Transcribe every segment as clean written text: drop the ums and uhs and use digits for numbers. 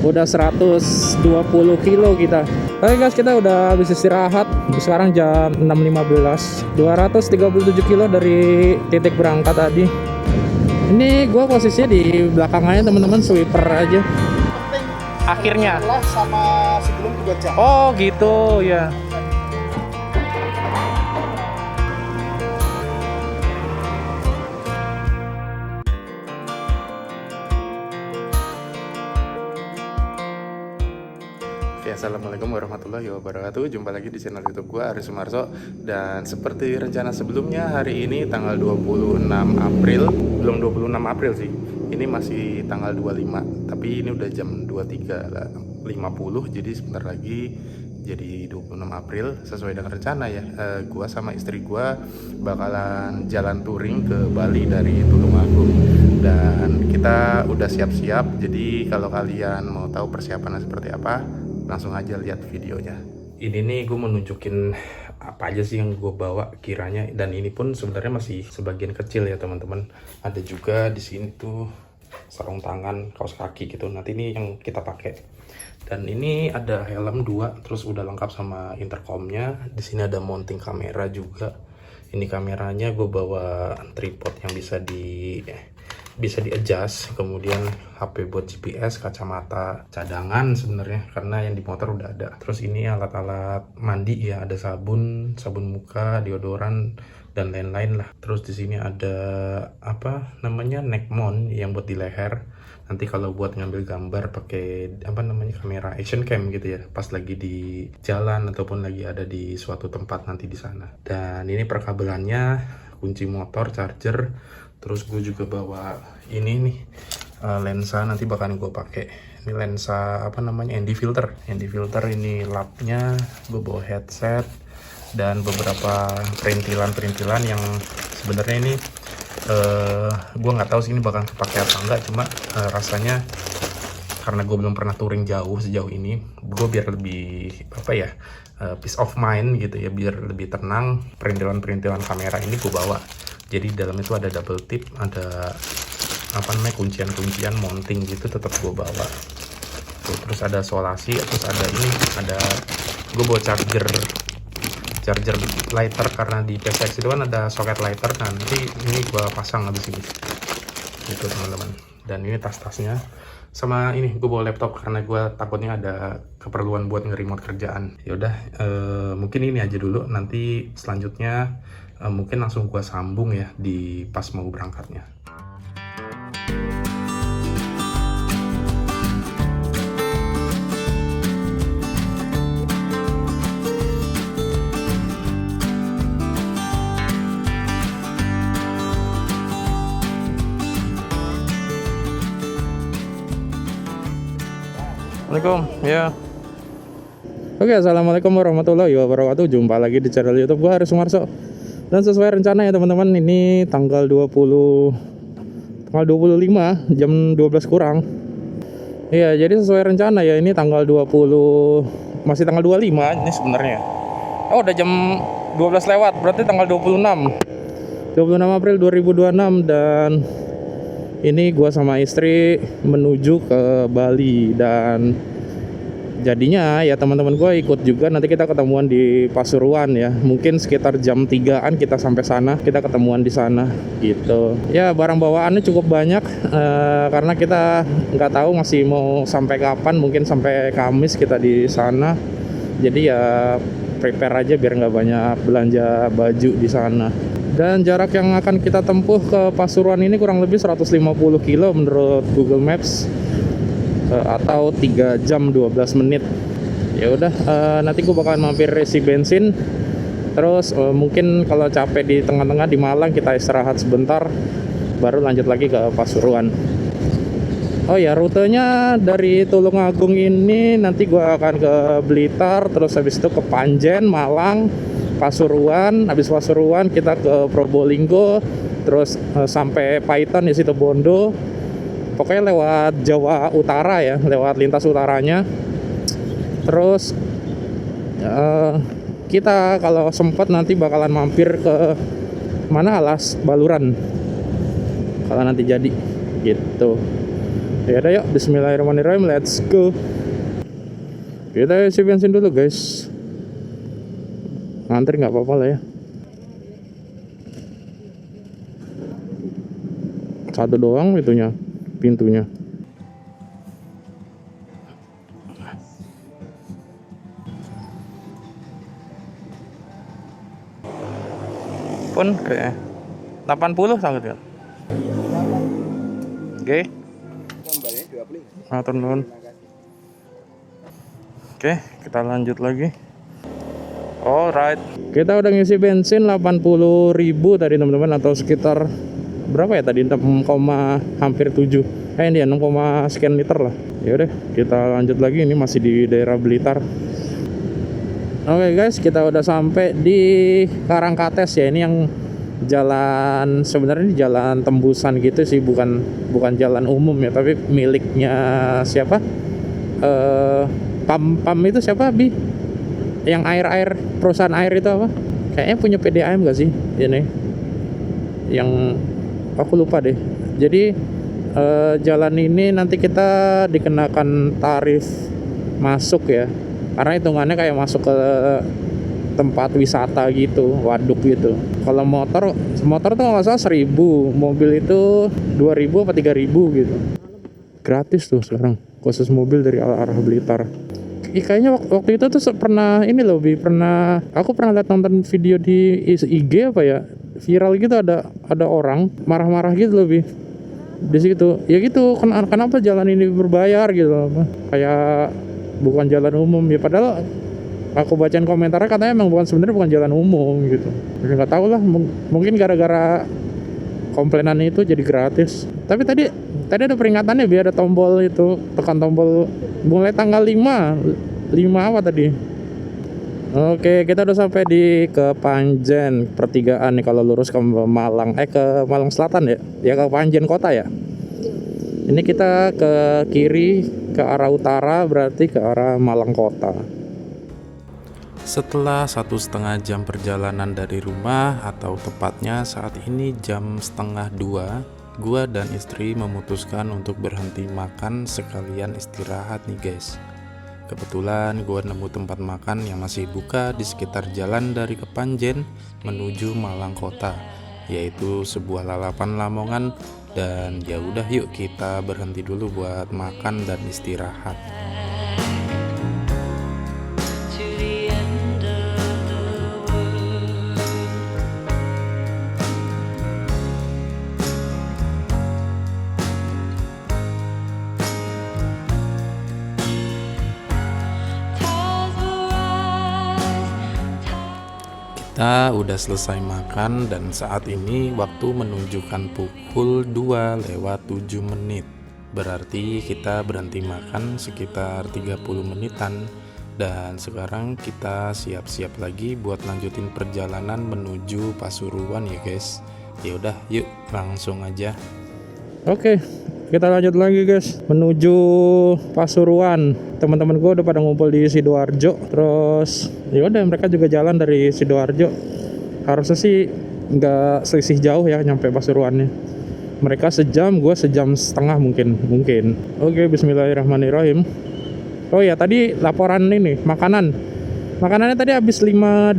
Udah 120 kilo kita. Oke guys, kita udah habis istirahat. Sekarang jam 6.15. 237 kilo dari titik berangkat tadi. Ini gua posisinya di belakangnya teman-teman, sweeper aja. Akhirnya sama sebelum 2 jam. oh gitu ya. Oke, assalamualaikum warahmatullahi wabarakatuh. Jumpa lagi di channel YouTube gua, Aris Sumarso. Dan seperti rencana sebelumnya, hari ini tanggal 26 April. Belum 26 April sih. Ini masih tanggal 25. Tapi ini udah jam 23.50. Jadi sebentar lagi jadi 26 April sesuai dengan rencana ya. Gua sama istri gua bakalan jalan touring ke Bali dari Tulungagung. Dan kita udah siap-siap. Jadi kalau kalian mau tahu persiapannya seperti apa, langsung aja lihat videonya. Ini nih gue mau nunjukin apa aja sih yang gue bawa kiranya, dan ini pun sebenarnya masih sebagian kecil ya teman-teman. Ada juga di sini tuh sarung tangan, kaos kaki gitu. Nanti ini yang kita pakai. Dan ini ada helm 2, terus udah lengkap sama intercomnya. Di sini ada mounting kamera juga. Ini kameranya gue bawa tripod yang bisa di adjust, kemudian HP buat GPS, kacamata cadangan sebenarnya karena yang di motor udah ada. Terus ini alat-alat mandi ya, ada sabun muka, deodoran dan lain-lain lah. Terus di sini ada apa namanya, neck mount yang buat di leher. Nanti kalau buat ngambil gambar pakai apa namanya, kamera action cam gitu ya, pas lagi di jalan ataupun lagi ada di suatu tempat nanti di sana. Dan ini perkabelannya, kunci motor, charger. Terus gue juga bawa ini nih, lensa nanti bakalan gue pakai. Ini lensa apa namanya, ND filter. ND filter ini lapnya. Gue bawa headset dan beberapa perintilan yang sebenarnya ini gue nggak tahu sih ini bakal kepake apa enggak. Cuma rasanya karena gue belum pernah touring jauh sejauh ini, gue biar lebih apa ya, peace of mind gitu ya, biar lebih tenang. Perintilan kamera ini gue bawa. Jadi dalam itu ada double tip, ada apa namanya, kuncian mounting gitu, tetap gue bawa. Tuh, terus ada solasi, terus ada ini, ada gue bawa charger lighter karena di PCX itu kan ada soket lighter. Nanti ini gue pasang habis ini. Gitu teman-teman. Dan ini tas-tasnya. Sama ini gue bawa laptop karena gue takutnya ada keperluan buat nge-remote kerjaan. Yaudah, mungkin ini aja dulu. Nanti selanjutnya mungkin langsung gua sambung ya di pas mau berangkatnya. Assalamualaikum ya. Oke, assalamualaikum warahmatullahi wabarakatuh. Jumpa lagi di channel YouTube gua, Aris Sumarso. Dan sesuai rencana ya teman-teman, ini tanggal 25 jam 12 kurang. Iya, jadi sesuai rencana ya, ini tanggal 20, masih tanggal 25 ini sebenarnya. Oh, udah jam 12 lewat, berarti tanggal 26 April 2026. Dan ini gua sama istri menuju ke Bali. Dan jadinya ya teman-teman gue ikut juga. Nanti kita ketemuan di Pasuruan ya. Mungkin sekitar jam 3-an kita sampai sana. Kita ketemuan di sana gitu. Ya, barang bawaannya cukup banyak karena kita nggak tahu masih mau sampai kapan. Mungkin sampai Kamis kita di sana. Jadi ya prepare aja biar nggak banyak belanja baju di sana. Dan jarak yang akan kita tempuh ke Pasuruan ini kurang lebih 150 kilo menurut Google Maps. Atau 3 jam 12 menit. Ya udah, nanti gue bakalan mampir isi bensin. Terus mungkin kalau capek di tengah-tengah di Malang, kita istirahat sebentar, baru lanjut lagi ke Pasuruan. Oh ya, rutenya dari Tulungagung ini nanti gue akan ke Blitar, terus habis itu ke Panjen, Malang, Pasuruan. Habis Pasuruan kita ke Probolinggo, terus sampai Paiton di situ Bondo. Pokoknya lewat Jawa Utara ya, lewat lintas utaranya. Terus kita kalau sempat nanti bakalan mampir ke mana, Alas Baluran kalau nanti jadi gitu. Ya udah yuk, bismillahirrahmanirrahim, let's go. Kita isi bensin dulu guys. Ngantri nggak apa-apa lah ya. Satu doang itunya, pintunya. Pun kayak 80 sangat kan. Oke. Matur nuwun. Oke, kita lanjut lagi. Alright. Kita udah ngisi bensin 80.000 tadi teman-teman, atau sekitar berapa ya tadi? 6, hampir 7. Ini ya 6, sekian liter lah. Ya udah, kita lanjut lagi. Ini masih di daerah Blitar. Oke guys, kita udah sampai di Karangkates ya. Ini yang jalan, sebenarnya ini jalan tembusan gitu sih, bukan jalan umum ya, tapi miliknya siapa? Pam itu siapa, Bi? Yang air perusahaan air itu apa? Kayaknya punya PDAM gak sih ini? Yang aku lupa deh. Jadi jalan ini nanti kita dikenakan tarif masuk ya. Karena hitungannya kayak masuk ke tempat wisata gitu, waduk gitu. Kalau motor tuh nggak salah 1.000, mobil itu 2.000 apa 3.000 gitu. Gratis tuh sekarang, khusus mobil dari arah Blitar. Kayaknya waktu itu tuh pernah ini loh, aku pernah lihat nonton video di IG apa ya, viral gitu, ada orang marah-marah gitu loh, Bi. Di situ ya gitu, kenapa jalan ini berbayar gitu, kayak bukan jalan umum ya, padahal aku bacain komentarnya katanya emang sebenarnya bukan jalan umum gitu. Jadi nggak tahu lah, mungkin gara-gara komplainan itu jadi gratis. Tapi tadi ada peringatannya, biar ada tombol itu, tekan tombol mulai tanggal 5 apa tadi. Oke, kita udah sampai di Kepanjen pertigaan nih, kalau lurus ke Malang, ke Malang Selatan ya. Ya ke Kepanjen kota ya. Ini kita ke kiri, ke arah utara, berarti ke arah Malang kota. Setelah 1,5 jam perjalanan dari rumah, atau tepatnya saat ini jam 1:30, gua dan istri memutuskan untuk berhenti makan sekalian istirahat nih guys. Kebetulan gua nemu tempat makan yang masih buka di sekitar jalan dari Kepanjen menuju Malang kota, yaitu sebuah lalapan Lamongan. Dan ya udah, yuk kita berhenti dulu buat makan dan istirahat. Kita udah selesai makan dan saat ini waktu menunjukkan pukul 2:07. Berarti kita berhenti makan sekitar 30 menitan. Dan sekarang kita siap-siap lagi buat lanjutin perjalanan menuju Pasuruan ya guys. Ya udah, yuk langsung aja. Oke, kita lanjut lagi guys, menuju Pasuruan. Teman-teman gue udah pada ngumpul di Sidoarjo. Terus ya udah, mereka juga jalan dari Sidoarjo. Harusnya sih nggak selisih jauh ya nyampe Pasuruannya. Mereka sejam, gue sejam setengah mungkin. Oke, bismillahirrahmanirrahim. Oh ya, tadi laporan ini makanannya tadi habis 52.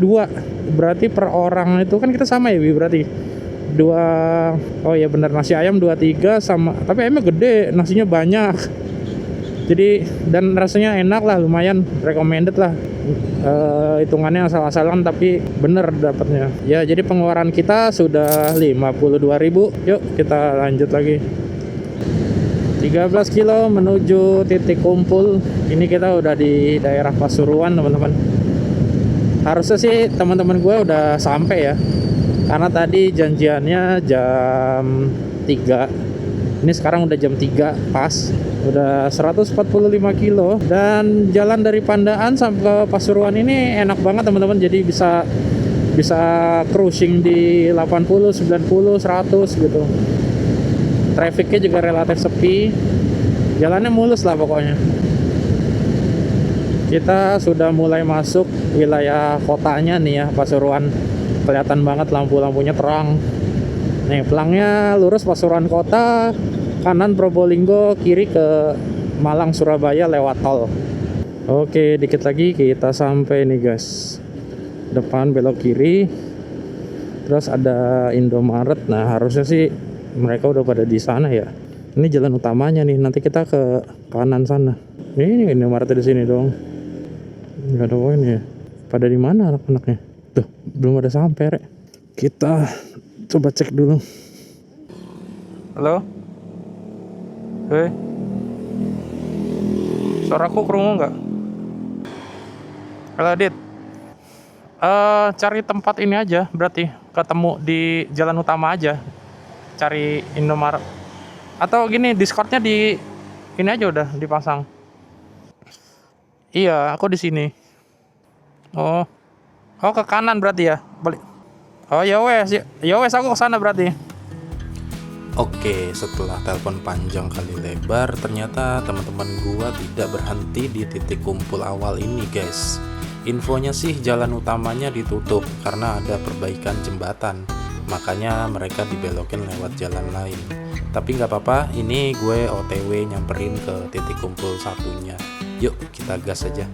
Berarti per orang itu kan kita sama ya, berarti 2. Oh ya benar, nasi ayam 23 sama, tapi ayamnya gede, nasinya banyak. Jadi dan rasanya enak lah, lumayan recommended lah. Hitungannya asal-asalan tapi bener dapatnya. Ya jadi pengeluaran kita sudah 52.000. Yuk kita lanjut lagi. 13 kilo menuju titik kumpul. Ini kita udah di daerah Pasuruan teman-teman. Harusnya sih teman-teman gue udah sampai ya, karena tadi janjiannya jam 3. Ini sekarang udah jam 3 pas. Udah 145 kilo. Dan jalan dari Pandaan sampai ke Pasuruan ini enak banget teman-teman. Jadi bisa cruising di 80, 90, 100 gitu. Trafficnya juga relatif sepi. Jalannya mulus lah pokoknya. Kita sudah mulai masuk wilayah kotanya nih ya, Pasuruan. Kelihatan banget lampu-lampunya terang. Nih pelangnya lurus Pasuruan kota. kanan Probolinggo, kiri ke Malang Surabaya lewat tol. Oke, dikit lagi kita sampai nih guys. Depan belok kiri, terus ada Indomaret. Nah harusnya sih mereka udah pada di sana ya. Ini jalan utamanya nih, nanti kita ke kanan sana. Ini Indomaret di sini dong. Nggak ada poin ya. Pada di mana anak-anaknya? Tuh, belum ada sampai, Rek. Kita coba cek dulu. Halo? Hei. Suaraku kerungu nggak? Halo, Adit. Cari tempat ini aja, berarti ketemu di jalan utama aja. Cari Indomaret. Atau gini, Discordnya di ini aja udah dipasang. Iya, aku di sini. Oh, ke kanan berarti ya. Balik. Oh ya wes aku ke sana berarti. Oke, setelah telepon panjang kali lebar, ternyata teman-teman gua tidak berhenti di titik kumpul awal ini, guys. Infonya sih jalan utamanya ditutup karena ada perbaikan jembatan. Makanya mereka dibelokin lewat jalan lain. Tapi nggak apa-apa, ini gue OTW nyamperin ke titik kumpul satunya. Yuk kita gas aja.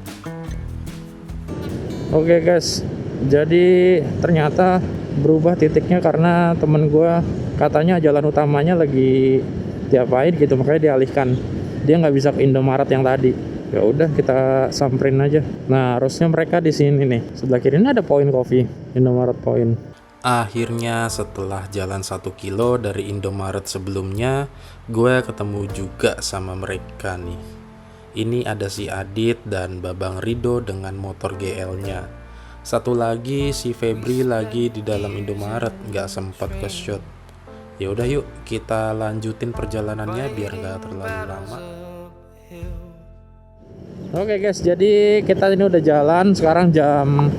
Oke guys, jadi ternyata berubah titiknya karena temen gue katanya jalan utamanya lagi diapain gitu, makanya dialihkan. Dia nggak bisa ke Indomaret yang tadi. Ya udah kita samperin aja. Nah harusnya mereka di sini nih. Sebelah kiri ini ada Point Coffee, Indomaret Point. Akhirnya setelah jalan 1 kilo dari Indomaret sebelumnya, gue ketemu juga sama mereka nih. Ini ada si Adit dan Babang Rido dengan motor GL-nya. Satu lagi si Febri lagi di dalam Indomaret, nggak sempat ke shot. Ya udah yuk kita lanjutin perjalanannya biar nggak terlalu lama. Oke guys, jadi kita ini udah jalan sekarang jam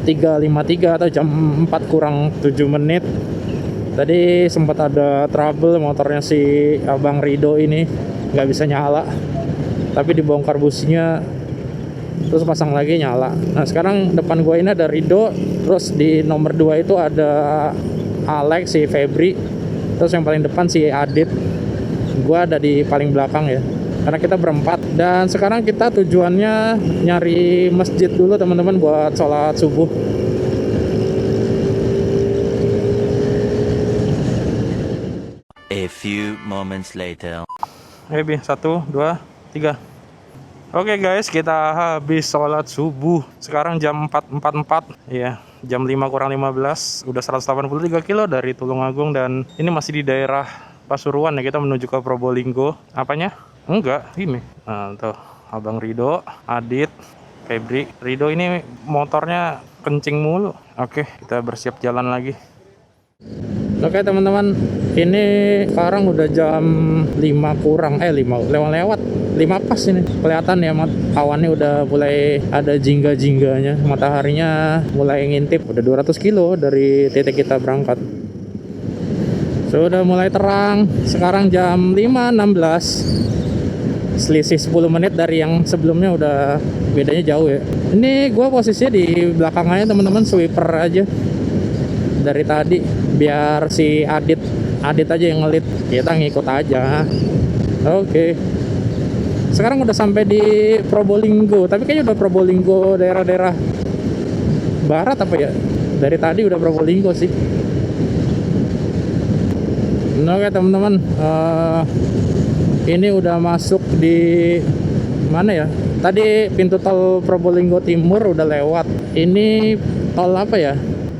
3.53 atau jam 4 kurang 7 menit. Tadi sempat ada trouble, motornya si Abang Rido ini nggak bisa nyala, tapi dibongkar businya terus pasang lagi nyala. Nah sekarang depan gue ini ada Rido, terus di nomor 2 itu ada Alex, si Febri, terus yang paling depan si Adit. Gue ada di paling belakang ya, karena kita berempat. Dan sekarang kita tujuannya nyari masjid dulu teman-teman buat sholat subuh. A few moments later. Bi, 1, 2, 3. Oke guys, kita habis sholat subuh. Sekarang jam 4.44. Iya, jam 5 kurang 15. Udah 183 kilo dari Tulungagung. Dan ini masih di daerah Pasuruan ya, kita menuju ke Probolinggo. Apanya? Enggak, ini. Nah, tuh Abang Rido, Adit, Febri. Rido ini motornya kencing mulu. Oke, kita bersiap jalan lagi. Oke teman-teman, ini sekarang udah jam 5 kurang 5 lewat 5 pas ini. Kelihatan ya awannya udah mulai ada jingga-jingganya. Mataharinya mulai ngintip. Udah 200 kilo dari titik kita berangkat. Sudah mulai terang. Sekarang jam 5.16. Selisih 10 menit dari yang sebelumnya, udah bedanya jauh ya. Ini gua posisinya di belakangnya teman-teman, sweeper aja dari tadi, biar si Adit aja yang ngelit, kita ngikut aja. Oke. Sekarang udah sampai di Probolinggo, tapi kayaknya udah Probolinggo daerah-daerah barat apa ya. Dari tadi udah Probolinggo sih. Oke teman-teman, ini udah masuk di mana ya? Tadi pintu tol Probolinggo Timur udah lewat. Ini tol apa ya?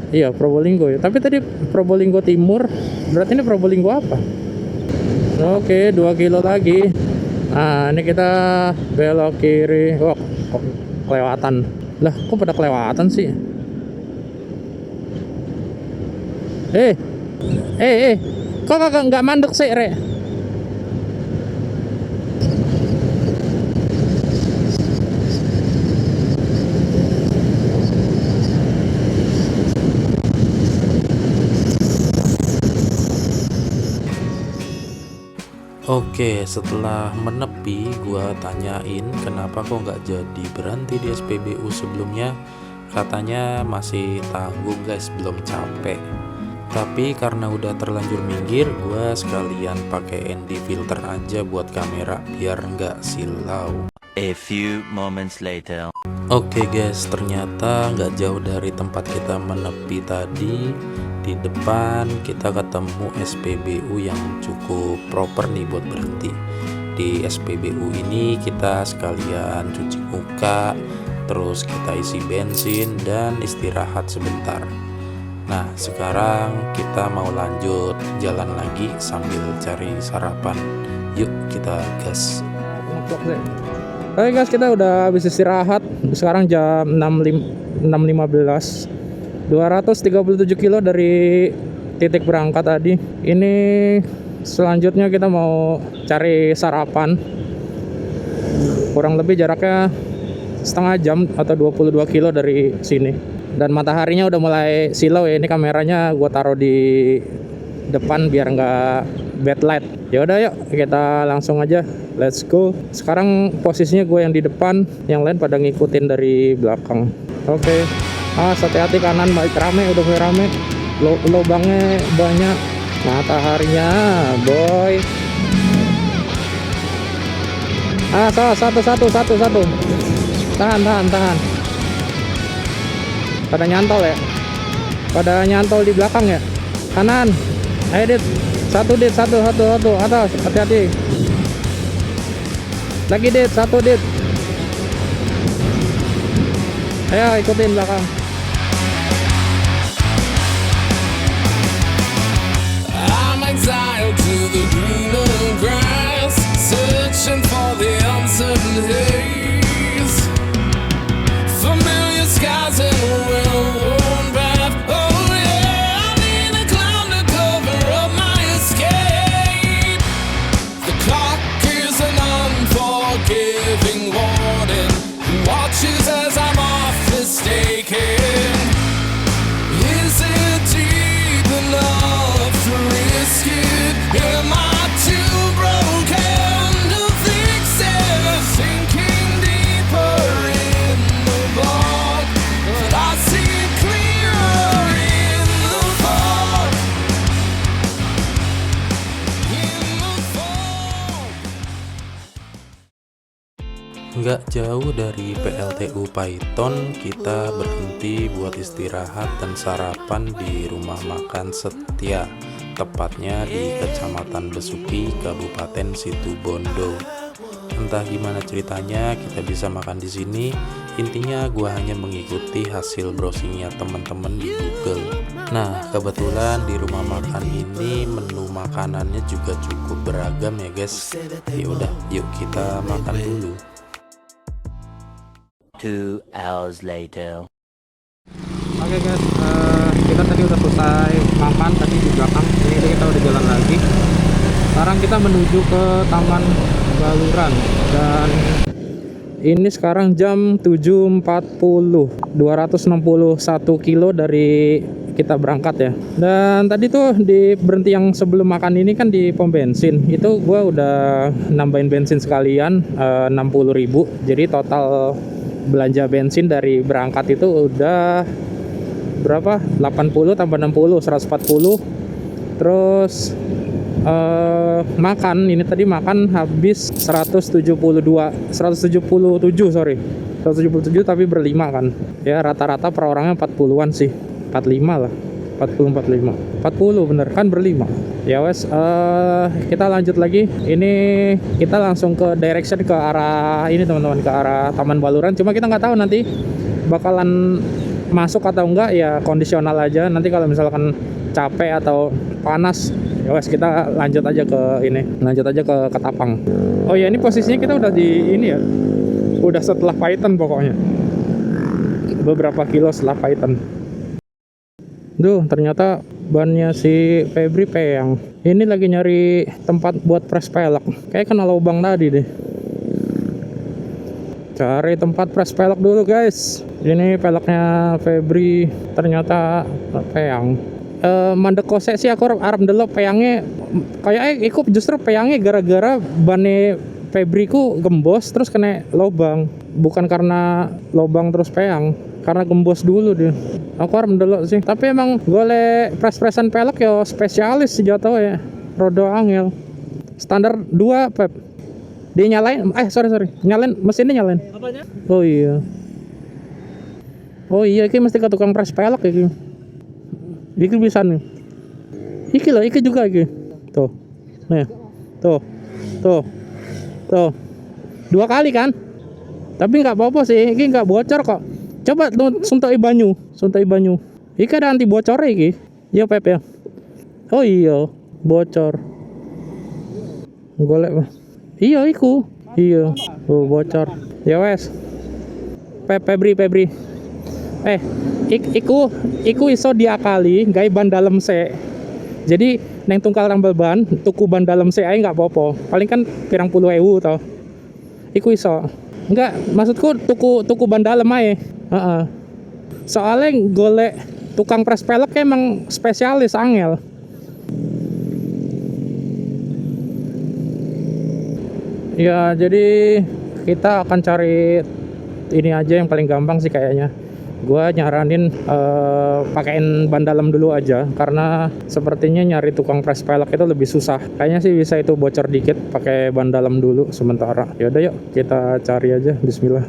Iya, Probolinggo ya. Tapi tadi Probolinggo Timur, berarti ini Probolinggo apa? Oke, 2 kilo lagi. Nah, ini kita belok kiri. Oh, kok kelewatan. Lah, kok pada kelewatan sih? Kok kakak nggak mandek sih, Re? Oke, setelah menepi, gua tanyain kenapa kok nggak jadi berhenti di SPBU sebelumnya. Katanya masih tanggung guys, belum capek. Tapi karena udah terlanjur minggir, gue sekalian pakai ND filter aja buat kamera biar nggak silau. A few moments later. Oke guys, ternyata nggak jauh dari tempat kita menepi tadi. Di depan kita ketemu SPBU yang cukup proper nih buat berhenti. Di SPBU ini kita sekalian cuci muka, terus kita isi bensin dan istirahat sebentar. Nah, sekarang kita mau lanjut jalan lagi sambil cari sarapan. Yuk kita gas. Oke guys, kita udah habis istirahat. Sekarang jam 6.15. 237 kilo dari titik berangkat tadi. Ini selanjutnya kita mau cari sarapan. Kurang lebih jaraknya setengah jam atau 22 kilo dari sini. Dan mataharinya udah mulai silau ya. Ini kameranya gue taruh di depan biar nggak bad light. Ya udah yuk kita langsung aja, let's go. Sekarang posisinya gue yang di depan, yang lain pada ngikutin dari belakang. Oke. Hati-hati kanan, baik rame, udah mulai rame. Lubangnya banyak. Mataharinya boy. Satu. Tahan. Pada nyantol ya. Pada nyantol di belakang ya. Kanan. Ayo dit. Satu. Atas. Hati-hati. Lagi dit. Satu dit. Ayo ikutin belakang. I'm exiled to the greener grass, searching for the uncertain haze. Familiar skies and a well-worn path. Oh yeah, I need a cloud to cover up my escape. The clock is an unforgiving warden who watches as I'm off mistaken. Is it deep enough to risk it? Am I too broken to fix it? Sinking deeper in the dark, but I see clearer in the fog. In the fog. Nggak jauh dari PLTU Python, kita berhenti buat istirahat dan sarapan di rumah makan Setia, tepatnya di Kecamatan Besuki, Kabupaten Situbondo. Entah gimana ceritanya kita bisa makan di sini. Intinya gua hanya mengikuti hasil browsingnya teman-teman di Google. Nah, kebetulan di rumah makan ini menu makanannya juga cukup beragam ya guys. Yaudah, yuk kita makan dulu. 2 hours later. Oke guys, kita tadi udah selesai makan tadi di belakang. Ini kita udah jalan lagi. Sekarang kita menuju ke Taman Baluran. Dan ini sekarang jam 7.40. 261 kilo dari kita berangkat ya. Dan tadi tuh di berhenti yang sebelum makan ini kan di pom bensin. Itu gua udah nambahin bensin sekalian 60.000. Jadi total belanja bensin dari berangkat itu udah berapa? 80 tambah 60 140. Terus makan ini tadi makan habis 177 tapi berlima kan ya, rata-rata per orangnya 40-an sih, 45 lah, 40 bener kan, berlima ya wes. Kita lanjut lagi, ini kita langsung ke direction ke arah ini teman-teman, ke arah Taman Baluran. Cuma kita nggak tahu nanti bakalan masuk atau enggak ya, kondisional aja. Nanti kalau misalkan capek atau panas ya wes kita lanjut aja ke Ketapang. Oh ya, ini posisinya kita udah di ini ya, udah setelah Python pokoknya, beberapa kilo setelah Python. Duh, ternyata bannya si Febri peyang. Ini lagi nyari tempat buat press pelek, kayak kena lubang tadi deh. Cari tempat press pelek dulu guys. Ini peleknya Febri ternyata peyang. Mandek kose sih aku arep ndelok peyangnya kayak ikut justru peyangnya gara-gara bannya Febri ku gembos terus kena lubang, bukan karena lubang terus peyang. karena gembos dulu dia. Aku harus mendelok sih. Tapi emang golek pres-presan pelek yo spesialis sih jatuh ya. Rodo angel. Standar 2 Pep. Dia nyalain, sorry. Nyalain, mesinnya nyalain. Apanya? Oh iya. Oh iya, ini mesti ke tukang pres pelek ya. Iki bisa nih. Iki loh, iki juga iki. Tuh. Nih. Tuh. 2 kali kan? Tapi nggak apa-apa sih, ini nggak bocor kok. Coba suntai banyu. Iki ada anti bocor iki. Iya Pep ya. Oh iya, bocor. Golek. Iya iku. Iya. Oh bocor. Ya wes. Febri. Iku iso diakali gawe ban dalem sik. Jadi neng tungkal tambal ban, tuku ban dalem sik ae nggak apa-apa. Paling kan pirang puluh ewu toh. Iku iso. Enggak, maksudku tuku ban dalem ae. Heeh. Soalnya golek tukang pres pelek emang spesialis angel. Ya, jadi kita akan cari ini aja yang paling gampang sih kayaknya. Gua nyaranin pakein ban dalam dulu aja karena sepertinya nyari tukang pres pelek itu lebih susah. Kayaknya sih bisa itu bocor dikit pakai ban dalam dulu sementara. Yaudah yuk kita cari aja. Bismillah.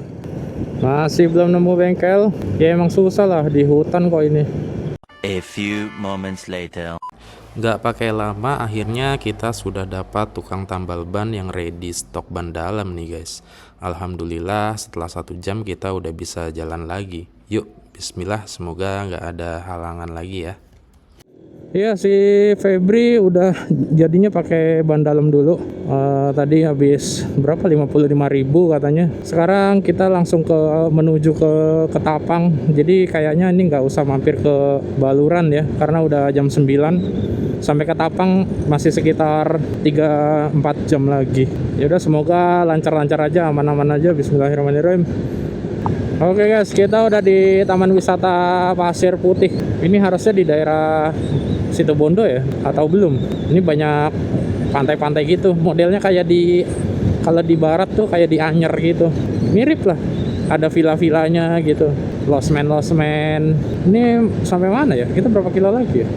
Masih belum nemu bengkel. Ya emang susah lah di hutan kok ini. A few moments later. Nggak pakai lama, akhirnya kita sudah dapat tukang tambal ban yang ready stok ban dalam nih guys. Alhamdulillah setelah 1 jam kita udah bisa jalan lagi. Yuk, bismillah, semoga nggak ada halangan lagi ya. Iya si Febri udah jadinya pakai ban dalam dulu. Tadi habis berapa 55.000 katanya. Sekarang kita langsung menuju ke Ketapang. Jadi kayaknya ini nggak usah mampir ke Baluran ya karena udah jam 9. Sampai Ketapang masih sekitar 3-4 jam lagi. Ya udah semoga lancar-lancar aja, aman-aman aja. Bismillahirrahmanirrahim. Oke guys, kita udah di Taman Wisata Pasir Putih. Ini harusnya di daerah Situbondo ya, atau belum? Ini banyak pantai-pantai gitu. Modelnya kayak kalau di barat tuh kayak di Anyer gitu. Mirip lah. Ada villa-villanya gitu. Losmen. Ini sampai mana ya? Kita berapa kilo lagi ya?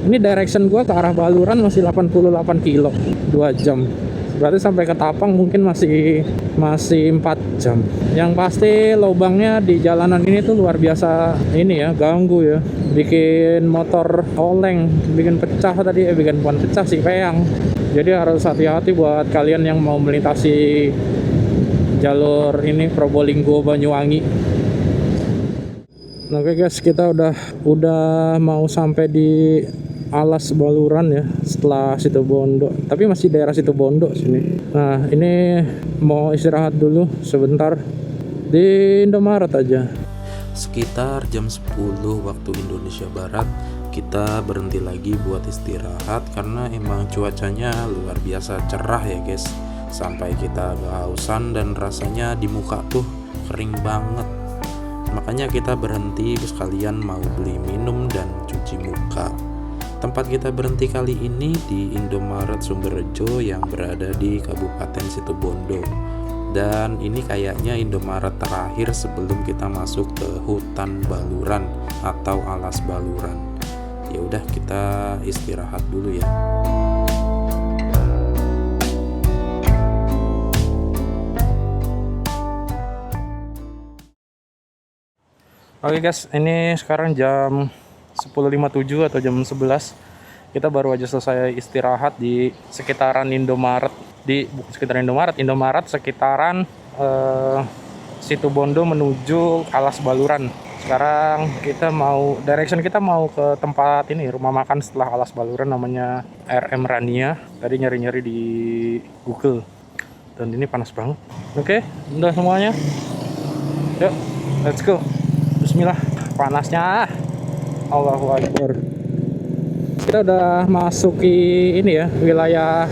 Ini direction gua ke arah Baluran masih 88 kilo. 2 jam. Berarti sampai ke Tapang mungkin masih 4 jam. Yang pasti lubangnya di jalanan ini tuh luar biasa ini ya, ganggu ya. Bikin motor oleng, bikin pecah tadi, bukan pecah sih, peyang. Jadi harus hati-hati buat kalian yang mau melintasi jalur ini Probolinggo Banyuwangi. Oke guys, kita udah mau sampai di Alas Baluran ya, setelah Situbondo. Tapi masih daerah Situbondo sini. Nah, ini mau istirahat dulu sebentar di Indomaret aja. Sekitar jam 10 waktu Indonesia Barat, kita berhenti lagi buat istirahat karena emang cuacanya luar biasa cerah ya guys. Sampai kita kehausan dan rasanya di muka tuh kering banget. Makanya kita berhenti sekalian mau beli minum dan cuci muka. Tempat kita berhenti kali ini di Indomaret Sumberjo yang berada di Kabupaten Situbondo. Dan ini kayaknya Indomaret terakhir sebelum kita masuk ke hutan Baluran atau Alas Baluran. Ya udah, kita istirahat dulu ya. Oke guys, ini sekarang jam 10.57 atau jam 11. Kita baru aja selesai istirahat di sekitaran Indomaret. Indomaret sekitaran Situbondo menuju Alas Baluran. Sekarang direction kita mau ke tempat ini, rumah makan setelah Alas Baluran, namanya RM Rania. Tadi nyari-nyari di Google. Dan ini panas banget. Oke, udah semuanya. Yuk, let's go. Bismillah. Panasnya. Allahu Akbar. Kita udah masuki ini ya, wilayah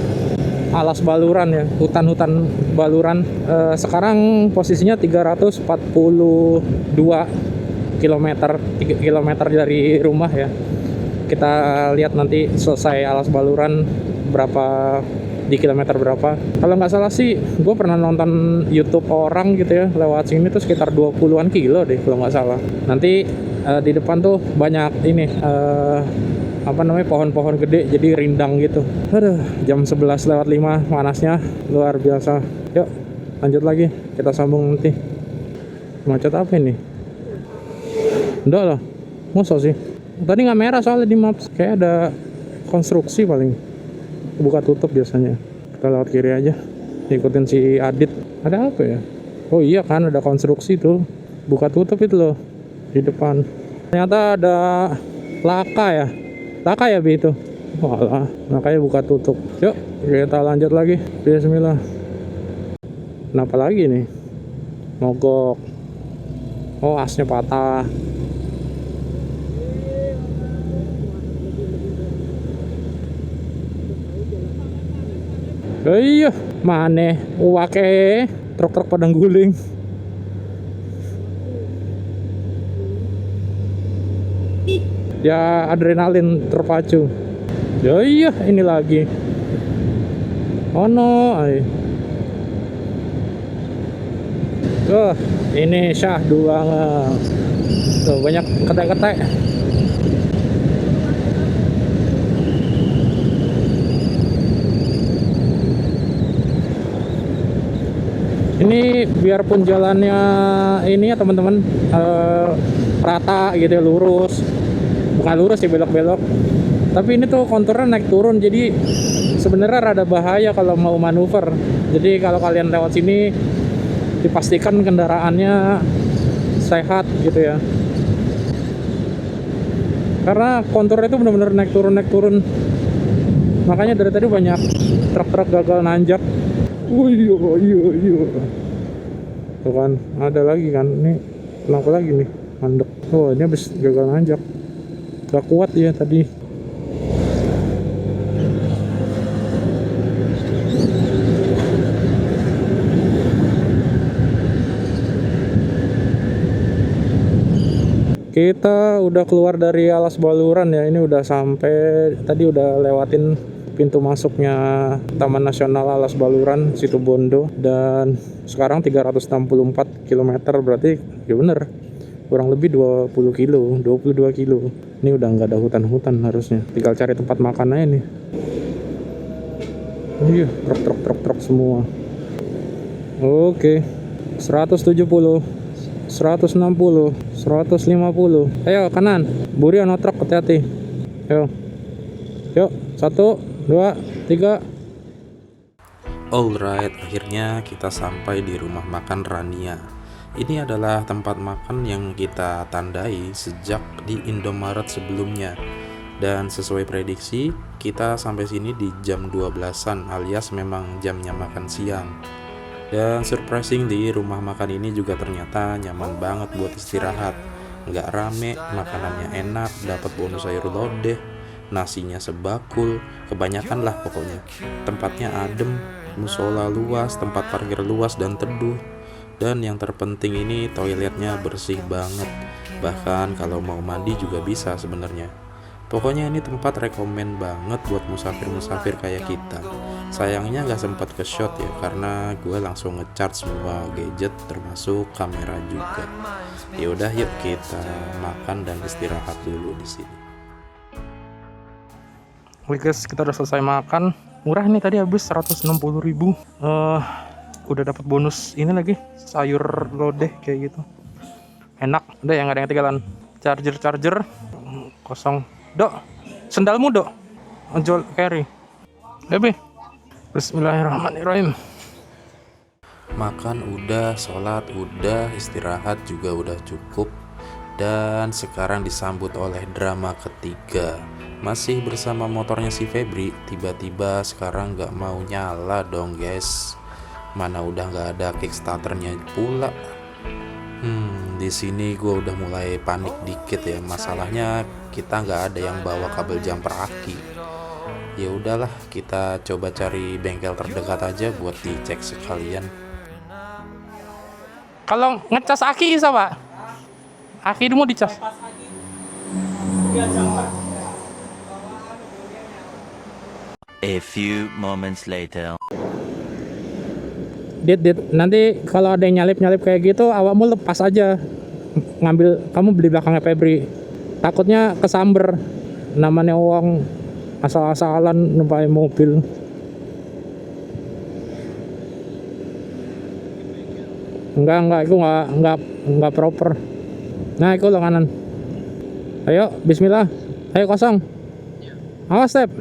Alas Baluran ya, hutan-hutan Baluran. Sekarang posisinya 342 km dari rumah ya. Kita lihat nanti selesai Alas Baluran berapa di kilometer berapa. Kalau nggak salah sih gue pernah nonton YouTube orang gitu ya lewat sini tuh sekitar 20-an kilo deh kalau nggak salah. Nanti di depan tuh banyak ini apa namanya, pohon-pohon gede jadi rindang gitu. Aduh, jam 11 lewat 5 panasnya luar biasa. Yuk lanjut lagi, kita sambung nanti. Macet apa ini? Enggak lah, masa sih? Tadi nggak merah soalnya di maps, kayak ada konstruksi paling. Buka tutup biasanya. Kita lewat kiri aja, ikutin si Adit. Ada apa ya? Oh iya kan, ada konstruksi tuh, buka tutup itu loh di depan. Ternyata ada laka ya. Laka ya Bi itu. Walah, makanya buka tutup. Yuk, kita lanjut lagi. Bismillah. Kenapa lagi nih? Mogok. Oh, asnya patah. Iya, mana? Wake truk-truk padang guling. Ya adrenalin terpacu. Ya iya, ini lagi. Oh no, tuh ini syahdu banget. Tuh banyak ketek-ketek. Ini biarpun jalannya ini ya teman-teman rata gitu ya, lurus. Bukan lurus sih, belok-belok. Tapi ini tuh konturnya naik turun, jadi sebenarnya rada bahaya kalau mau manuver. Jadi kalau kalian lewat sini dipastikan kendaraannya sehat gitu ya. Karena konturnya itu benar-benar naik turun. Makanya dari tadi banyak truk-truk gagal nanjak. Iya. Tuh kan, ada lagi kan. Ini kenapa lagi nih? Mandek. Oh, ini habis gagal nanjak. Gak kuat ya tadi. Kita udah keluar dari Alas Baluran ya. Ini udah sampai, tadi udah lewatin pintu masuknya Taman Nasional Alas Baluran Situbondo, dan sekarang 364 km, berarti ya bener kurang lebih 22 kilo. Ini udah nggak ada hutan-hutan harusnya, tinggal cari tempat makan aja nih. Iya, truk semua. Oke, 170, 160, 150. Ayo kanan, buri ono truk, hati-hati. Yuk, 1, 2, 3. Alright, akhirnya kita sampai di rumah makan Rania. Ini adalah tempat makan yang kita tandai sejak di Indomaret sebelumnya. Dan sesuai prediksi, kita sampai sini di jam 12-an alias memang jamnya makan siang. Dan surprisingly, rumah makan ini juga ternyata nyaman banget buat istirahat. Nggak rame, makanannya enak, dapat bonus sayur lodeh, nasinya sebakul, kebanyakan lah pokoknya. Tempatnya adem, musola luas, tempat parkir luas dan teduh. Dan yang terpenting ini toiletnya bersih banget. Bahkan kalau mau mandi juga bisa sebenarnya. Pokoknya ini tempat rekomen banget buat musafir-musafir kayak kita. Sayangnya nggak sempat ke shot ya, karena gue langsung ngecharge semua gadget termasuk kamera juga. Ya udah, yuk kita makan dan istirahat dulu di sini. Oke guys, kita udah selesai makan. Murah nih, tadi habis 160.000. Udah dapat bonus ini lagi, sayur lodeh kayak gitu. Enak. Udah yang ada yang ketinggalan. Charger kosong. Dok, sendalmu dok. Ojol carry. Baby. Bismillahirrahmanirrahim. Makan udah, sholat udah, istirahat juga udah cukup. Dan sekarang disambut oleh drama ketiga. Masih bersama motornya si Febri. Tiba-tiba sekarang gak mau nyala dong guys. Mana udah nggak ada kickstarternya pula. Di sini gue udah mulai panik dikit ya. Masalahnya kita nggak ada yang bawa kabel jumper aki. Ya udahlah, kita coba cari bengkel terdekat aja buat dicek sekalian. Kalau ngecas aki bisa pak? Aki mau dicas. A few moments later. Dit, nanti kalau ada yang nyalip kayak gitu, awakmu lepas aja. Ngambil, kamu beli belakangnya Febri. Takutnya kesamber. Namanya uang asal-asalan numpai mobil. Enggak, itu enggak proper. Nah, itu lo kanan. Ayo, bismillah. Ayo kosong. Awas, step.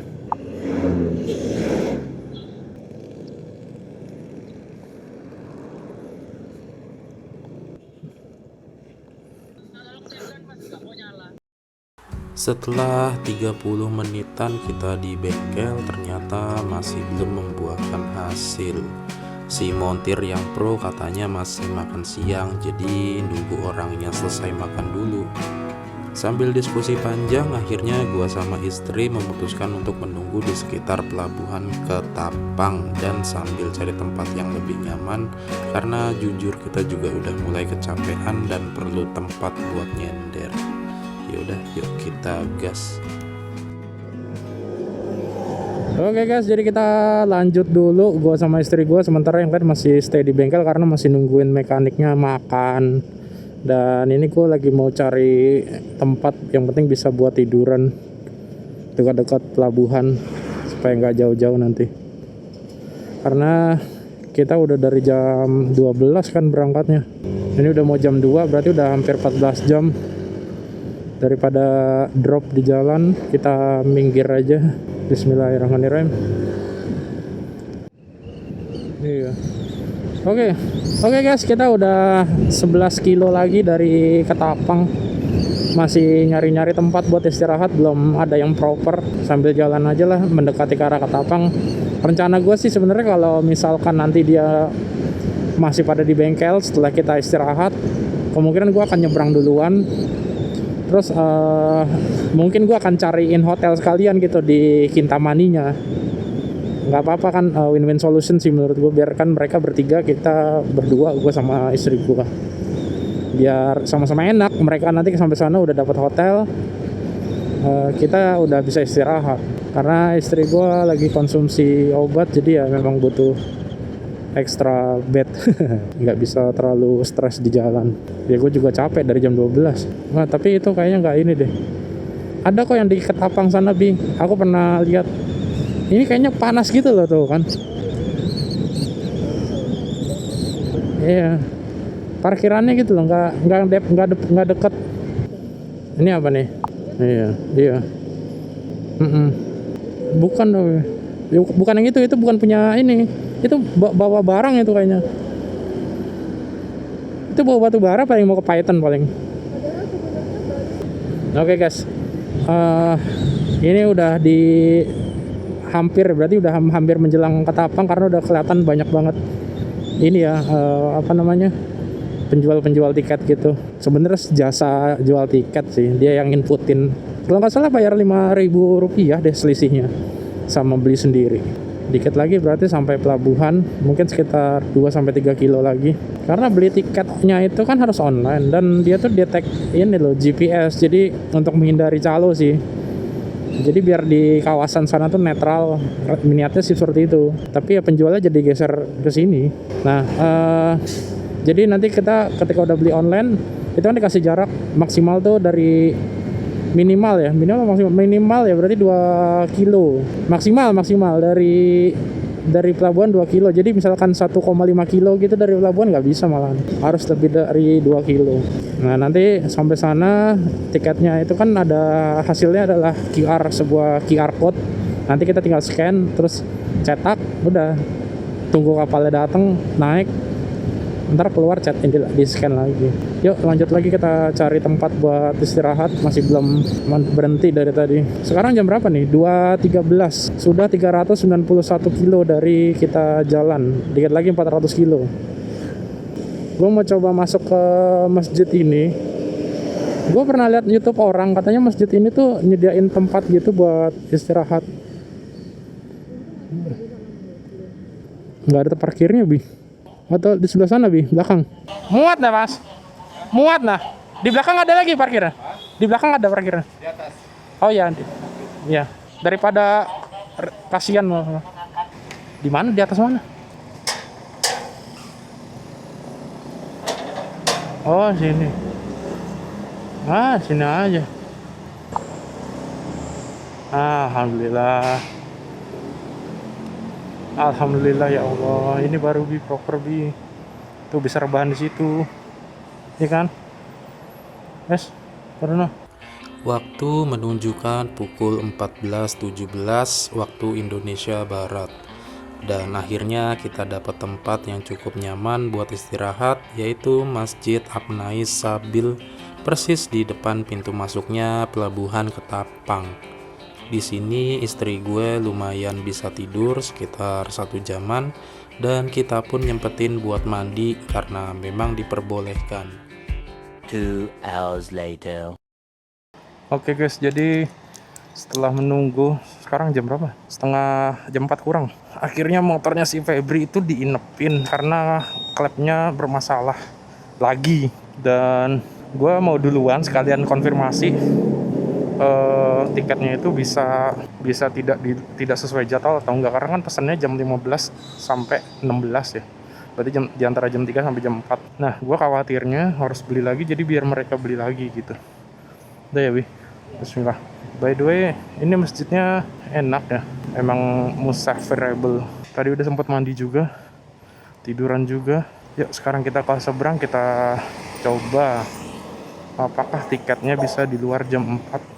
Setelah 30 menitan kita di bengkel, ternyata masih belum membuahkan hasil. Si montir yang pro katanya masih makan siang, jadi nunggu orangnya selesai makan dulu. Sambil diskusi panjang, akhirnya gua sama istri memutuskan untuk menunggu di sekitar pelabuhan Ketapang dan sambil cari tempat yang lebih nyaman, karena jujur kita juga udah mulai kecapean dan perlu tempat buat nyender. Yaudah, yuk kita gas. Oke guys, jadi kita lanjut dulu. Gua sama istri gua sementara yang kan masih stay di bengkel karena masih nungguin mekaniknya makan. Dan ini gua lagi mau cari tempat yang penting bisa buat tiduran dekat-dekat pelabuhan supaya nggak jauh-jauh nanti. Karena kita udah dari jam 12 kan berangkatnya. Ini udah mau jam 2, berarti udah hampir 14 jam. Daripada drop di jalan, kita minggir aja. Bismillahirrahmanirrahim. Iya. Oke guys, kita udah 11 kilo lagi dari Ketapang. Masih nyari-nyari tempat buat istirahat, belum ada yang proper. Sambil jalan aja lah mendekati ke arah Ketapang. Rencana gue sih sebenarnya kalau misalkan nanti dia masih pada di bengkel setelah kita istirahat, kemungkinan gue akan nyebrang duluan. Terus mungkin gue akan cariin hotel sekalian gitu di Kintamaninya. Nggak apa-apa kan, win-win solution sih menurut gue. Biarkan mereka bertiga, kita berdua, gue sama istri gue. Biar sama-sama enak. Mereka nanti sampai sana udah dapat hotel, kita udah bisa istirahat. Karena istri gue lagi konsumsi obat, jadi ya memang butuh extra bed. Nggak bisa terlalu stres di jalan. Ya gue juga capek dari jam 12. Nah, tapi itu kayaknya nggak ini deh. Ada kok yang di Ketapang sana, Bi. Aku pernah lihat. Ini kayaknya panas gitu loh tuh kan. Iya. Parkirannya gitu loh, nggak deket. Ini apa nih? Iya. Bukan dong. Bukan yang itu bukan punya ini. Itu bawa barang itu kayaknya. Itu bawa batu bara paling mau ke Python paling. Oke guys, ini udah di berarti udah hampir menjelang Ketapang karena udah kelihatan banyak banget ini ya, penjual tiket gitu. Sebenarnya jasa jual tiket sih, dia yang inputin. Kalau nggak salah bayar Rp5.000 deh selisihnya sama beli sendiri. Dikit lagi berarti sampai pelabuhan, mungkin sekitar 2-3 kilo lagi. Karena beli tiketnya itu kan harus online dan dia tuh detect ini loh, GPS. Jadi untuk menghindari calo sih. Jadi biar di kawasan sana tuh netral, niatnya sih seperti itu. Tapi ya penjualnya jadi geser ke sini. Nah, jadi nanti kita ketika udah beli online, itu kan dikasih jarak maksimal tuh dari minimal ya berarti 2 kilo maksimal dari pelabuhan 2 kilo. Jadi misalkan 1,5 kilo gitu dari pelabuhan nggak bisa, malah harus lebih dari 2 kilo. Nah nanti sampai sana tiketnya itu kan ada hasilnya adalah sebuah QR code. Nanti kita tinggal scan terus cetak, udah tunggu kapalnya datang naik, ntar keluar chat di scan lagi. Yuk lanjut lagi, kita cari tempat buat istirahat. Masih belum berhenti dari tadi. Sekarang jam berapa nih? 2.13. Sudah 391 kilo dari kita jalan. Dikit lagi 400 kilo. Gue mau coba masuk ke masjid ini. Gue pernah lihat YouTube orang, katanya masjid ini tuh nyediain tempat gitu buat istirahat. Nggak ada parkirnya, Bi. Atau di sebelah sana, Bi, belakang. Muat nah, Mas. Muat nah. Di belakang ada lagi parkiran. Di belakang ada parkiran. Di atas. Oh iya. Iya. Daripada Kasihan loh. Di mana? Di atas mana? Oh, sini. Ah, sini aja. Alhamdulillah. Alhamdulillah ya Allah. Ini baru Bi, proper Bi. Tuh bisa rebahan di situ. Iya kan? Yes, pernah. Waktu menunjukkan pukul 14.17 waktu Indonesia Barat. Dan akhirnya kita dapat tempat yang cukup nyaman buat istirahat, yaitu Masjid Abnais Sabil, persis di depan pintu masuknya Pelabuhan Ketapang. Di sini istri gue lumayan bisa tidur sekitar 1 jaman, dan kita pun nyempetin buat mandi karena memang diperbolehkan. 2 hours later. Oke guys, jadi setelah menunggu, sekarang jam berapa? Jam 4 kurang. Akhirnya motornya si Febri itu diinepin karena klepnya bermasalah lagi. Dan gue mau duluan sekalian konfirmasi tiketnya itu bisa tidak sesuai jadwal atau enggak, karena kan pesannya jam 15 sampai 16 ya. Berarti di antara jam 3 sampai jam 4. Nah, gue khawatirnya harus beli lagi, jadi biar mereka beli lagi gitu. Udah ya, Bi. Bismillah. By the way, ini masjidnya enak ya. Emang musafirable. Tadi udah sempat mandi juga, tiduran juga. Yuk, sekarang kita ke seberang, kita coba apakah tiketnya bisa di luar jam 4.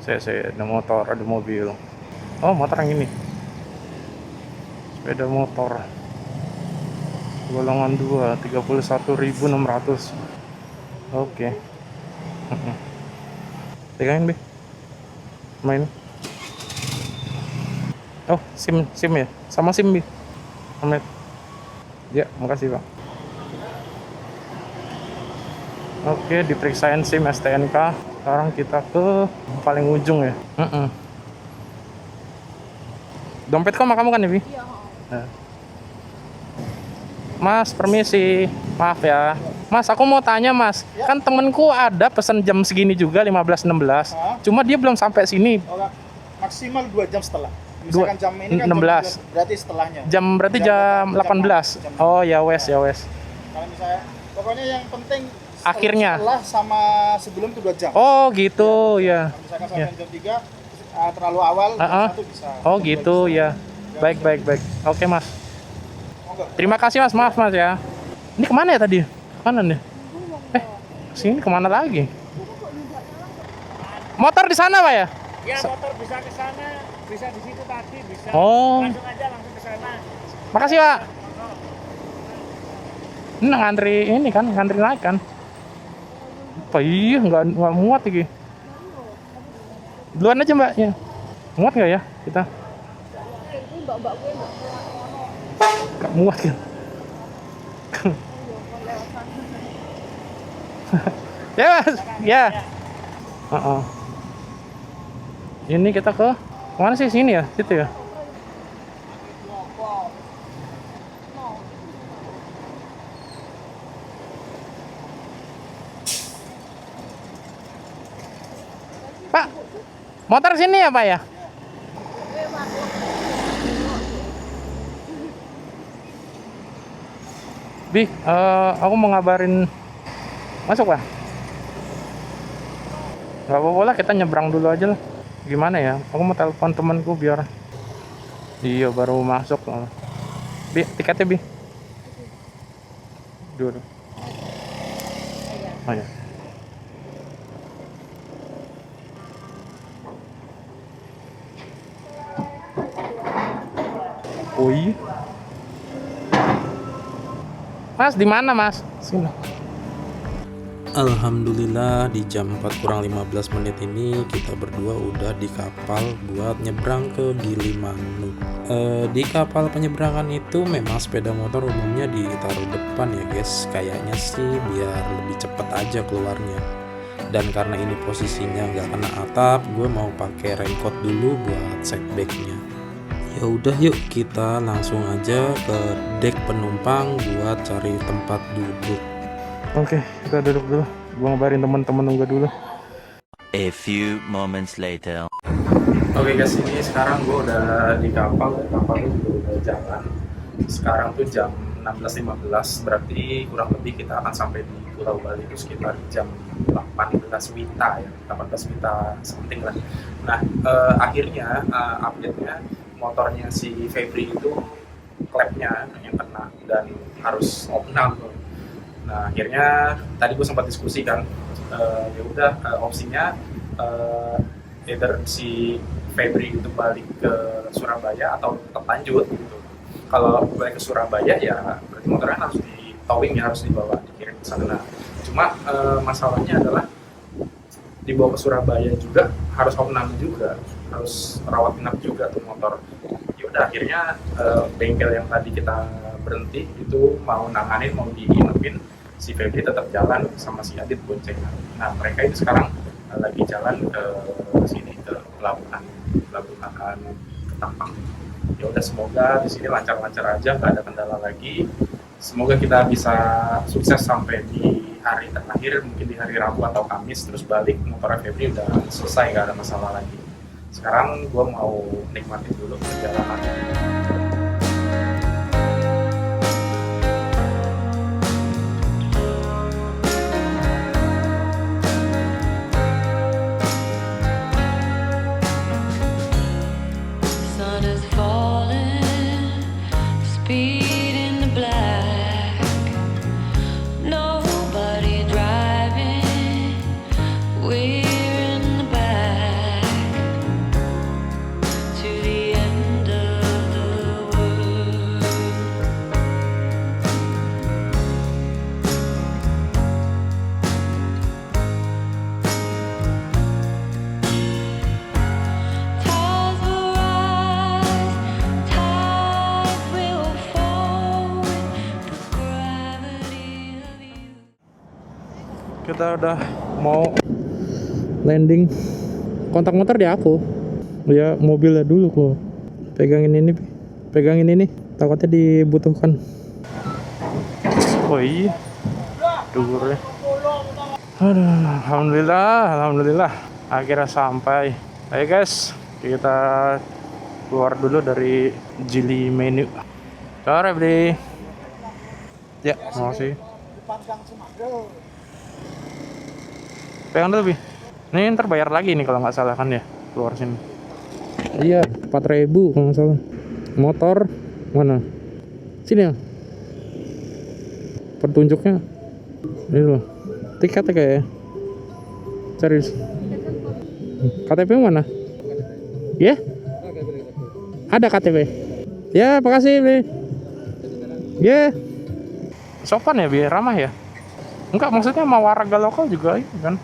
Saya ada motor, ada mobil. Oh, motor yang ini. Sepeda motor. Golongan 2, 31.600. Oke. Pegangin, Bi. Main. Oh, SIM ya? Sama SIM, Bi. Amet. Ya, makasih, Pak. Oke, diperiksain SIM STNK. Sekarang kita ke paling ujung ya. Dompet kok sama kamu kan ya, Bi? Iya. Mas, permisi. Maaf ya. Mas, aku mau tanya, Mas. Ya. Kan temenku ada pesan jam segini juga, 15.16. Cuma dia belum sampai sini. Maksimal 2 jam setelah. Misalkan jam ini kan 16. Berarti setelahnya. Berarti jam 18. Oh, ya wes. Kalau misalnya, pokoknya yang penting akhirnya setelah sama sebelum itu 2 jam. Oh, gitu ya. Misalkan sampai jam 3 terlalu awal, jam 1 bisa. Oh, gitu ya. Baik. Oke, Mas. Terima kasih, Mas. Maaf, Mas ya. Ini kemana ya tadi? Kanan ya? Sini kemana lagi? Motor di sana, Pak ya? Ya, motor bisa ke sana, bisa di situ tadi, bisa. Oh. Langsung aja langsung ke sana. Makasih, Pak. Ini ngantri naik kan? Apa iya, nggak muat lagi. Duluan aja, Mbak. Ya. Muat nggak ya kita? Nggak muat kan? Ya, Mas. Ya. Ini kita ke mana sih? Sini ya? Situ ya? Pak, motor sini ya, Pak ya? Bi, aku mau ngabarin. Masuk, Pak? Gak apa-apa lah, kita nyebrang dulu aja lah. Gimana ya? Aku mau telepon temanku biar. Iya, baru masuk. Bi, tiketnya, Bi. Dulu. Oh ya. Oh iya. Mas, di mana, Mas? Sini. Alhamdulillah di jam 4 kurang 15 menit ini kita berdua udah di kapal buat nyebrang ke Gilimanuk. Di kapal penyeberangan itu memang sepeda motor umumnya ditaruh depan ya guys, kayaknya sih biar lebih cepet aja keluarnya. Dan karena ini posisinya nggak kena atap, gue mau pakai raincoat dulu buat setbacknya. Ya udah yuk kita langsung aja ke dek penumpang buat cari tempat duduk. Oke, kita duduk dulu. Gua ngabarin teman-teman nunggu dulu. A few moments later. Oke guys, ini sekarang gue udah di kapal dan kapalnya juga udah jalan. Sekarang tuh jam 16.15, berarti kurang lebih kita akan sampai di Pulau Bali itu sekitar jam 18 WITA ya, 18 WITA something lah. Nah, akhirnya update-nya motornya si Febri itu klepnya yang kena dan harus opnam. Nah, akhirnya tadi gue sempat diskusi kan, ya udah opsinya either si Febri itu balik ke Surabaya atau tetap lanjut gitu. Kalau balik ke Surabaya ya berarti motornya harus di towing ya, harus dibawa dikirim ke sana. Cuma masalahnya adalah dibawa ke Surabaya juga harus opnam juga, harus rawat inap juga tuh motor. Ya udah akhirnya bengkel yang tadi kita berhenti itu mau nanganin, mau diinepin, si Febri tetap jalan sama si Adit boncengan. Nah mereka itu sekarang lagi jalan ke sini, ke pelabuhan Ketapang. Ya udah semoga di sini lancar-lancar aja, nggak ada kendala lagi. Semoga kita bisa sukses sampai di hari terakhir, mungkin di hari Rabu atau Kamis, terus balik motor Febri udah selesai, nggak ada masalah lagi. Sekarang gue mau nikmatin dulu perjalanan. Sun is falling, speed in the black. Nobody driving, we're in the back. To the end of the world. Tides will rise, tides will fall with the gravity of you. Kita udah mau landing. Kontak motor di aku. Ya mobilnya dulu kok. Pegangin ini, pegangin ini. Takutnya dibutuhkan. Oh iya. Dugurnya. Aduh, alhamdulillah. Akhirnya sampai. Ayo guys, kita keluar dulu dari Gili menu. Sore, Bri. Ya, makasih. Pegang dulu, Bi. Ini ntar bayar lagi nih kalau nggak salah kan ya, keluar sini. Iya, 4.000 kalau nggak salah. Motor mana? Sini ya. Petunjuknya ini loh. Tiketnya kayak serius. KTP mana? Ya? Ada KTP. Ya, makasih, Bi. Ya. Sopan ya, Bi, ramah ya. Enggak, maksudnya sama warga lokal juga kan.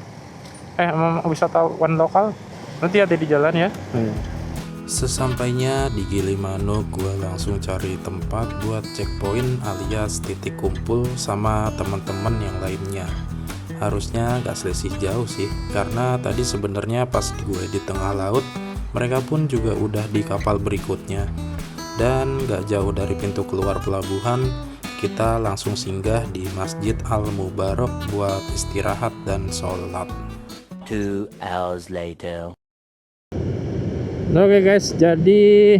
Sama wisatawan lokal. Nanti ada di jalan ya. Sesampainya di Gilimanuk, gue langsung cari tempat buat checkpoint alias titik kumpul sama teman-teman yang lainnya. Harusnya gak selisih jauh sih, karena tadi sebenarnya pas gue di tengah laut, mereka pun juga udah di kapal berikutnya. Dan gak jauh dari pintu keluar pelabuhan, kita langsung singgah di Masjid Al-Mubarak buat istirahat dan sholat. 2 hours later. Oke guys, jadi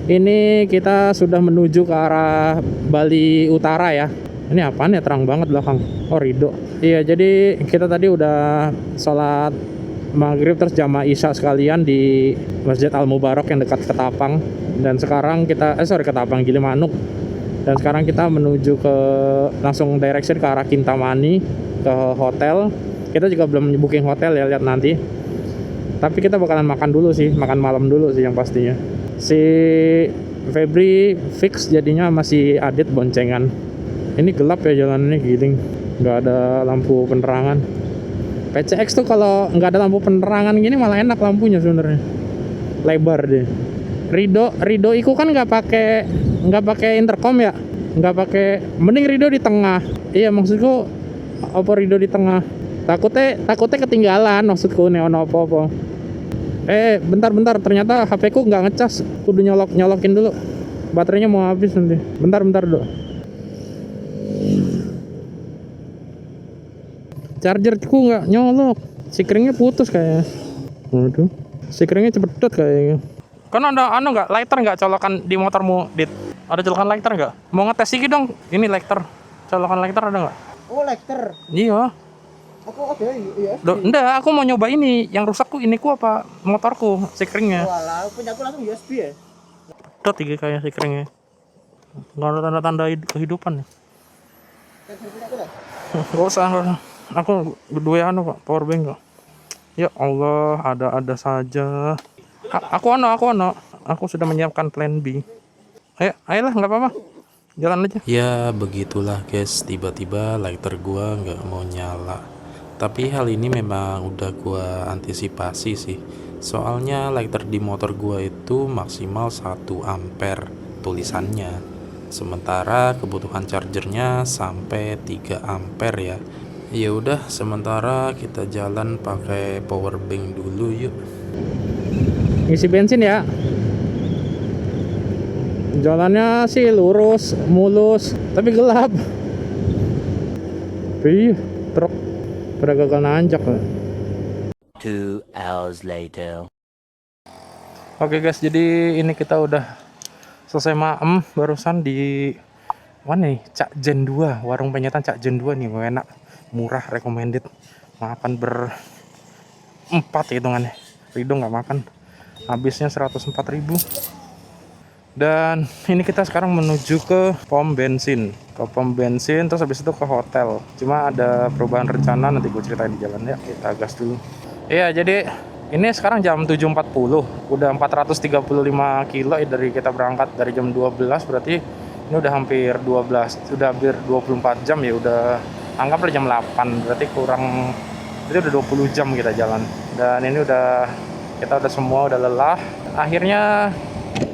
ini kita sudah menuju ke arah Bali Utara ya. Ini apaan ya, terang banget belakang. Oh, Ridho. Iya, jadi kita tadi udah sholat maghrib terus jamaah isya sekalian di Masjid Al-Mubarak yang dekat Ketapang. Dan sekarang kita, Ketapang, Gilimanuk. Dan sekarang kita menuju ke, langsung direction ke arah Kintamani, ke hotel. Kita juga belum booking hotel ya, lihat nanti. Tapi kita bakalan makan dulu sih, makan malam dulu sih yang pastinya. Si Febri fix jadinya masih Adit boncengan. Ini gelap ya jalanannya, giling, nggak ada lampu penerangan. PCX tuh kalau nggak ada lampu penerangan gini malah enak lampunya sebenarnya, lebar deh. Ridho Iku kan nggak pakai intercom ya, nggak pakai. Mending Ridho di tengah. Iya, maksudku apa Ridho di tengah? Takutnya ketinggalan maksudku, nih ono apa-apa. Bentar, ternyata HP ku nggak ngecas, kudu nyolokin dulu, baterainya mau habis nanti. Bentar dulu. Chargerku nggak nyolok, sikringnya putus kayaknya. Waduh, Sekeringnya cepet dot kayaknya. Kan ada nggak lighter nggak colokan di motormu, Dit? Ada colokan lighter nggak? Mau ngetes dikit dong. Ini lighter. Colokan lighter ada nggak? Oh, lighter. Iya. Aku ada ya. Loh, enggak, aku mau nyoba ini. Yang rusak tuh iniku apa motorku, sekeringnya. Walah, punya aku langsung USB ya. Dot tiga kayak sekeringnya. Nggak ada tanda-tanda kehidupan. Gak usah. Aku berdua kok, power bank kok. Ya Allah, ada saja. Aku sudah menyiapkan plan B. Ayolah, nggak apa-apa. Jalan aja. Ya begitulah guys, tiba-tiba lighter gua nggak mau nyala. Tapi hal ini memang udah gua antisipasi sih. Soalnya lighter di motor gua itu maksimal 1 ampere tulisannya. Sementara kebutuhan chargernya sampai 3 ampere ya. Ya udah, sementara kita jalan pakai power bank dulu yuk. Isi bensin ya. Jalannya sih lurus, mulus, tapi gelap. Truk pada gagal nanjak. 2 hours later. Oke guys, jadi ini kita udah selesai maem barusan di mana nih? Cak Jen 2, warung penyetan Cak Jen 2 nih, enak, murah, recommended. Makan ber-4 hitungannya. Rido nggak makan. Habisnya 104.000. Dan ini kita sekarang menuju ke pom bensin. Terus habis itu ke hotel. Cuma ada perubahan rencana, nanti gue ceritain di jalan ya. Kita gas dulu. Iya, jadi ini sekarang jam 7.40. Udah 435 kilo dari kita berangkat dari jam 12. Berarti ini udah hampir 12. Udah hampir 24 jam ya. Udah anggaplah jam 8. Berarti kurang, berarti udah 20 jam kita jalan. Dan ini kita udah semua udah lelah. Akhirnya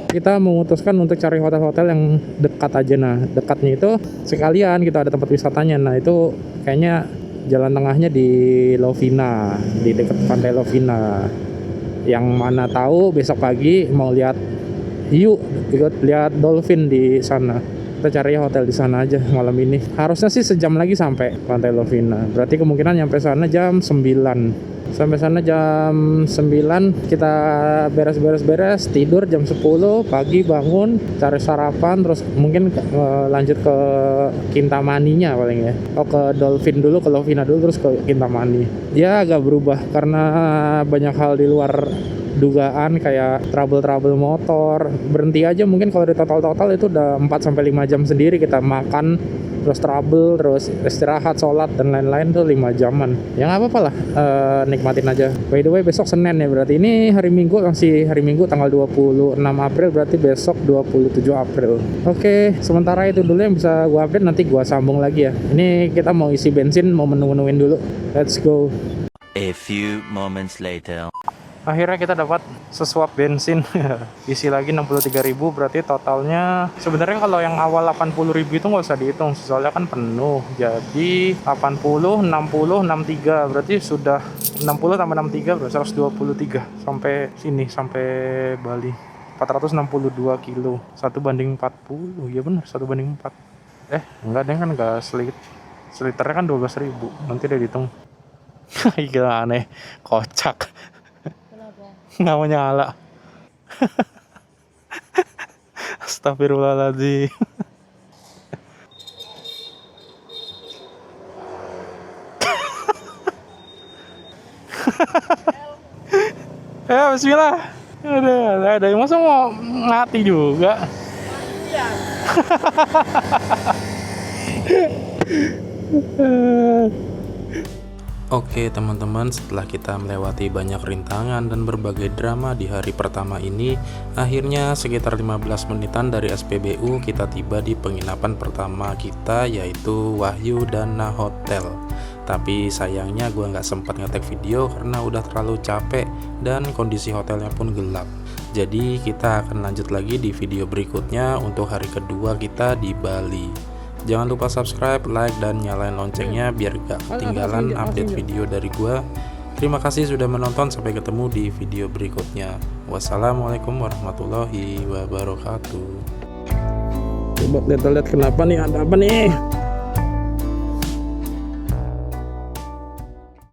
kita memutuskan untuk cari hotel-hotel yang dekat aja. Nah, dekatnya itu sekalian kita ada tempat wisatanya. Nah, itu kayaknya jalan tengahnya di Lovina, di dekat pantai Lovina. Yang mana tahu besok pagi mau lihat lihat dolphin di sana. Kita cari hotel di sana aja malam ini. Harusnya sih sejam lagi sampai pantai Lovina. Berarti kemungkinan nyampe sana jam 9. Sampai sana jam 9 kita beres, tidur jam 10 pagi, bangun, cari sarapan, terus mungkin lanjut ke Kintamaninya paling ya. Ke Dolphin dulu, ke Lovina dulu, terus ke Kintamani. Ya agak berubah karena banyak hal di luar dugaan, kayak trouble motor. Berhenti aja mungkin kalau di total itu udah 4-5 jam sendiri kita makan, terus trouble, terus istirahat, sholat, dan lain-lain tuh 5 jaman. Ya nggak apa-apa lah, nikmatin aja. By the way, besok Senin ya, berarti ini hari Minggu, masih hari Minggu tanggal 26 April, berarti besok 27 April. Oke, sementara itu dulu yang bisa gua update, nanti gua sambung lagi ya. Ini kita mau isi bensin, mau menu-menuin dulu. Let's go. A few moments later. Akhirnya kita dapat sesuap bensin. Isi lagi 63.000, berarti totalnya sebenarnya kalau yang awal 80.000 itu nggak usah dihitung soalnya kan penuh. Jadi 80, 60, 63, berarti sudah 60 tambah 63 berarti 123 sampai sini, sampai Bali. 462 kilo, 1/40. Ya benar, 1/4. Enggak, deh kan enggak seliternya kan 12.000. Nanti dia dihitung. Gila, aneh, kocak. Nggak mau nyala. Astagfirullahaladzim. Ya bismillah. Ada yang masa mau ngati juga. Oke teman-teman, setelah kita melewati banyak rintangan dan berbagai drama di hari pertama ini, akhirnya sekitar 15 menitan dari SPBU kita tiba di penginapan pertama kita, yaitu Wahyu Dana Hotel. Tapi sayangnya gue nggak sempat ngetek video karena udah terlalu capek dan kondisi hotelnya pun gelap. Jadi kita akan lanjut lagi di video berikutnya untuk hari kedua kita di Bali. Jangan lupa subscribe, like, dan nyalain loncengnya biar gak ketinggalan update video dari gua. Terima kasih sudah menonton, sampai ketemu di video berikutnya. Wassalamualaikum warahmatullahi wabarakatuh. Coba lihat kenapa nih, ada apa nih?